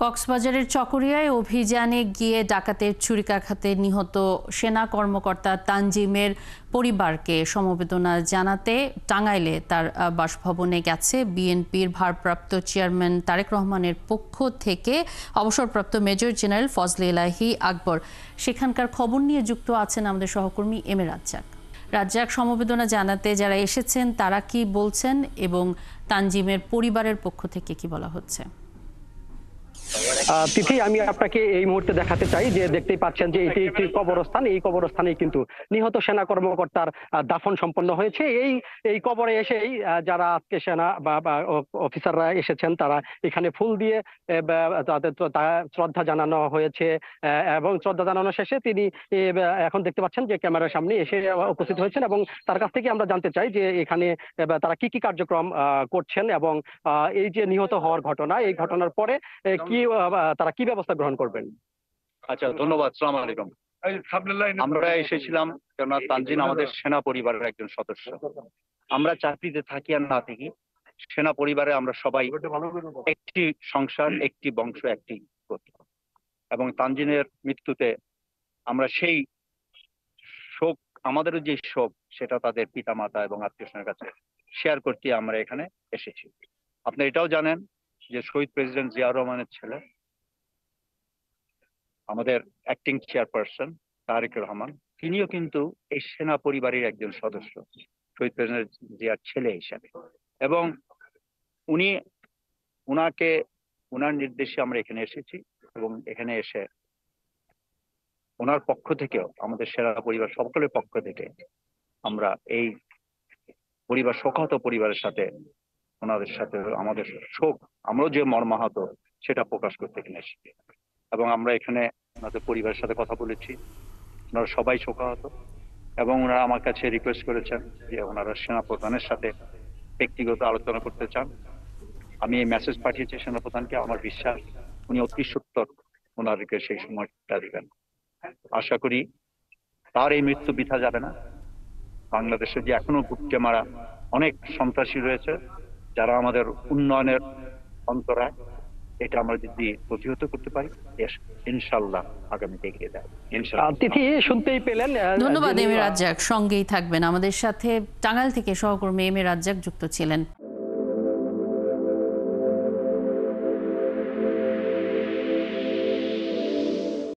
কক্সবাজারের চকরিয়ায় অভিযানে গিয়ে ডাকাতের ছুরিকাঘাতে নিহত সেনা কর্মকর্তা তানজিমের পরিবারকে সমবেদনা জানাতে টাঙ্গাইলে তার বাসভবনে গেছে বিএনপির ভারপ্রাপ্ত চেয়ারম্যান তারেক রহমানের পক্ষ থেকে অবসরপ্রাপ্ত মেজর জেনারেল ফজলে ইলাহি আকবর। সেখানকার খবর নিয়ে যুক্ত আছেন আমাদের সহকর্মী এম এ রাজ্জাক। রাজ্জাক, সমবেদনা জানাতে যারা এসেছেন তারা কি বলছেন এবং তানজিমের পরিবারের পক্ষ থেকে কি বলা হচ্ছে? তিথি, আমি আপনাকে এই মুহূর্তে দেখাতে চাই যে দেখতেই পাচ্ছেন যে এটি একটি কবরস্থান। এই কবরস্থানে কিন্তু নিহত সেনা কর্মকর্তার দাফন সম্পন্ন হয়েছে। এই কবরে এসেই যারা আজকে সেনা বা অফিসাররা এসেছেন তারা এখানে ফুল দিয়ে তাদের শ্রদ্ধা জানানো হয়েছে এবং শ্রদ্ধা জানানো শেষে তিনি এখন দেখতে পাচ্ছেন যে ক্যামেরার সামনে এসে উপস্থিত হয়েছেন এবং তার কাছ থেকে আমরা জানতে চাই যে এখানে তারা কি কি কার্যক্রম করছেন এবং এই যে নিহত হওয়ার ঘটনা, এই ঘটনার পরে তারা কি ব্যবস্থা গ্রহণ করবেন। আচ্ছা, ধন্যবাদ। আসসালামু আলাইকুম। আমরা এসেছিলাম কেননা তানজিম আমাদের সেনা পরিবারের একজন সদস্য। আমরা চাকরিতে থাকি আর না থাকি, সেনা পরিবারে আমরা সবাই একটি সংসার, একটি বংশ, একটি গোত্র। এবং তানজিমের মৃত্যুতে আমরা সেই শোক, আমাদের যে শোক সেটা তাদের পিতামাতা এবং আত্মীয়স্বজনের কাছে শেয়ার করতে আমরা এখানে এসেছি। আপনি এটাও জানেন যে শহীদ প্রেসিডেন্ট জিয়াউর রহমানের ছেলে, আমাদের অ্যাক্টিং চেয়ারপারসন তারেক রহমান, তিনিও কিন্তু এই সেনা পরিবারের একজন সদস্য, শহীদ প্রেসিডেন্ট জিয়ার ছেলে হিসাবে। এবং উনার নির্দেশে আমরা এখানে এসেছি এবং এখানে এসে ওনার পক্ষ থেকেও, আমাদের সেনা পরিবার সকলের পক্ষ থেকে আমরা এই শোকাহত পরিবারের সাথে, ওনাদের সাথে আমাদের শোক, আমরাও যে মর্মাহত সেটা প্রকাশ করতে এখানে এসেছি। এবং আমরা এখানে ওনাদের পরিবারের সাথে কথা বলেছি, ওনারা সবাই শোকাহত এবং ওনারা আমার কাছে রিকোয়েস্ট করেছেন যে ওনারা সেনাপ্রধানের সাথে ব্যক্তিগত আলোচনা করতে চান। আমি এই মেসেজ পাঠিয়েছি সেনাপ্রধানকে। আমার বিশ্বাস উনি অতি সত্বর ওনাদেরকে সেই সময়টা দিবেন। আশা করি তার এই মৃত্যু বৃথা যাবে না। বাংলাদেশে যে এখনো বুককে মারা অনেক সন্ত্রাসী রয়েছে যারা আমাদের উন্নয়নের অন্তরায়, এটা আমরা যদি প্রতিহত করতে পারি ইনশাআল্লাহ আগামীতে এগিয়ে যাবে। তিথি, শুনতেই পেলেন। ধন্যবাদ এম এ রাজ্জাক। সঙ্গেই থাকবেন আমাদের সাথে। টাঙ্গাইল থেকে সহকর্মী এম এ রাজ্জাক যুক্ত ছিলেন।